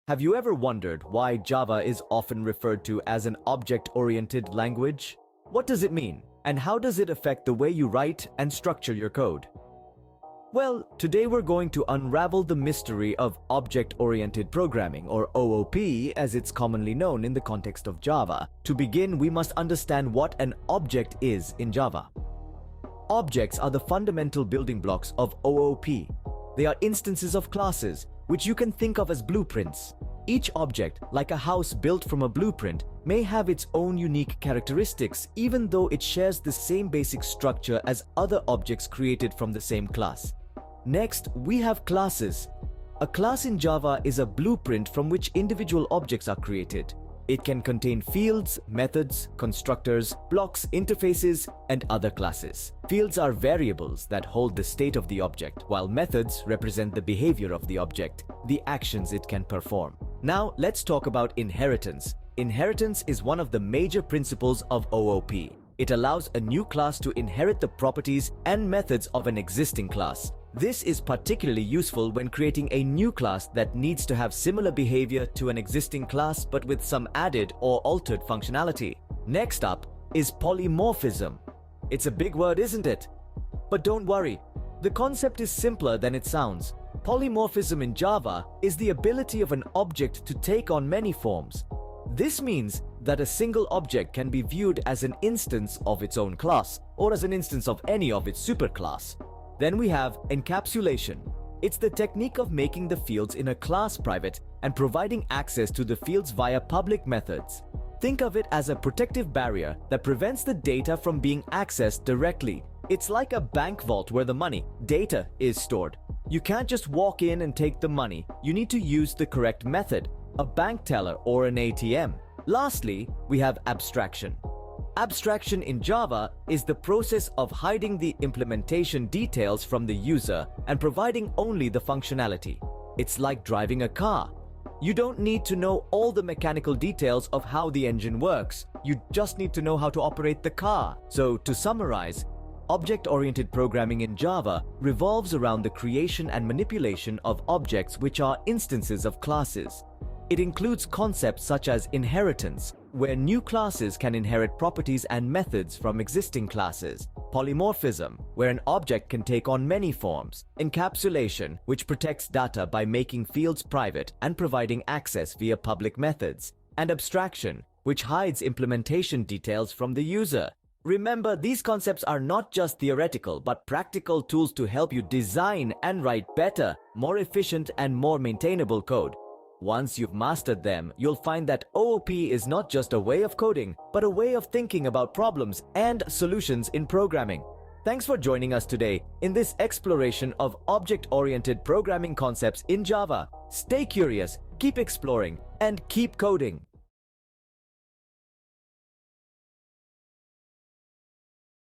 Have you ever wondered why Java is often referred to as an object-oriented language? What does it mean, and how does it affect the way you write and structure your code? Well, today we're going to unravel the mystery of object-oriented programming, or OOP as it's commonly known in the context of Java. To begin, we must understand what an object is in Java. Objects are the fundamental building blocks of OOP. They are instances of classes, which you can think of as blueprints. Each object, like a house built from a blueprint, may have its own unique characteristics even though it shares the same basic structure as other objects created from the same class. Next, we have classes. A class in Java is a blueprint from which individual objects are created. It can contain fields, methods, constructors, blocks, interfaces, and other classes. Fields are variables that hold the state of the object, while methods represent the behavior of the object, the actions it can perform. Now, let's talk about inheritance. Inheritance is one of the major principles of OOP. It allows a new class to inherit the properties and methods of an existing class. This is particularly useful when creating a new class that needs to have similar behavior to an existing class but with some added or altered functionality. Next up is polymorphism. It's a big word, isn't it? But don't worry, the concept is simpler than it sounds. Polymorphism in Java is the ability of an object to take on many forms. This means that a single object can be viewed as an instance of its own class or as an instance of any of its superclass. Then we have encapsulation. It's the technique of making the fields in a class private and providing access to the fields via public methods. Think of it as a protective barrier that prevents the data from being accessed directly. It's like a bank vault where the money, data, is stored. You can't just walk in and take the money. You need to use the correct method, a bank teller or an ATM. Lastly, we have abstraction. Abstraction in Java is the process of hiding the implementation details from the user and providing only the functionality. It's like driving a car. You don't need to know all the mechanical details of how the engine works. You just need to know how to operate the car. So, to summarize, object-oriented programming in Java revolves around the creation and manipulation of objects which are instances of classes. It includes concepts such as inheritance, where new classes can inherit properties and methods from existing classes; polymorphism, where an object can take on many forms; encapsulation, which protects data by making fields private and providing access via public methods; and abstraction, which hides implementation details from the user. Remember, these concepts are not just theoretical but practical tools to help you design and write better, more efficient, and more maintainable code. Once you've mastered them, you'll find that OOP is not just a way of coding, but a way of thinking about problems and solutions in programming. Thanks for joining us today in this exploration of object-oriented programming concepts in Java. Stay curious, keep exploring, and keep coding.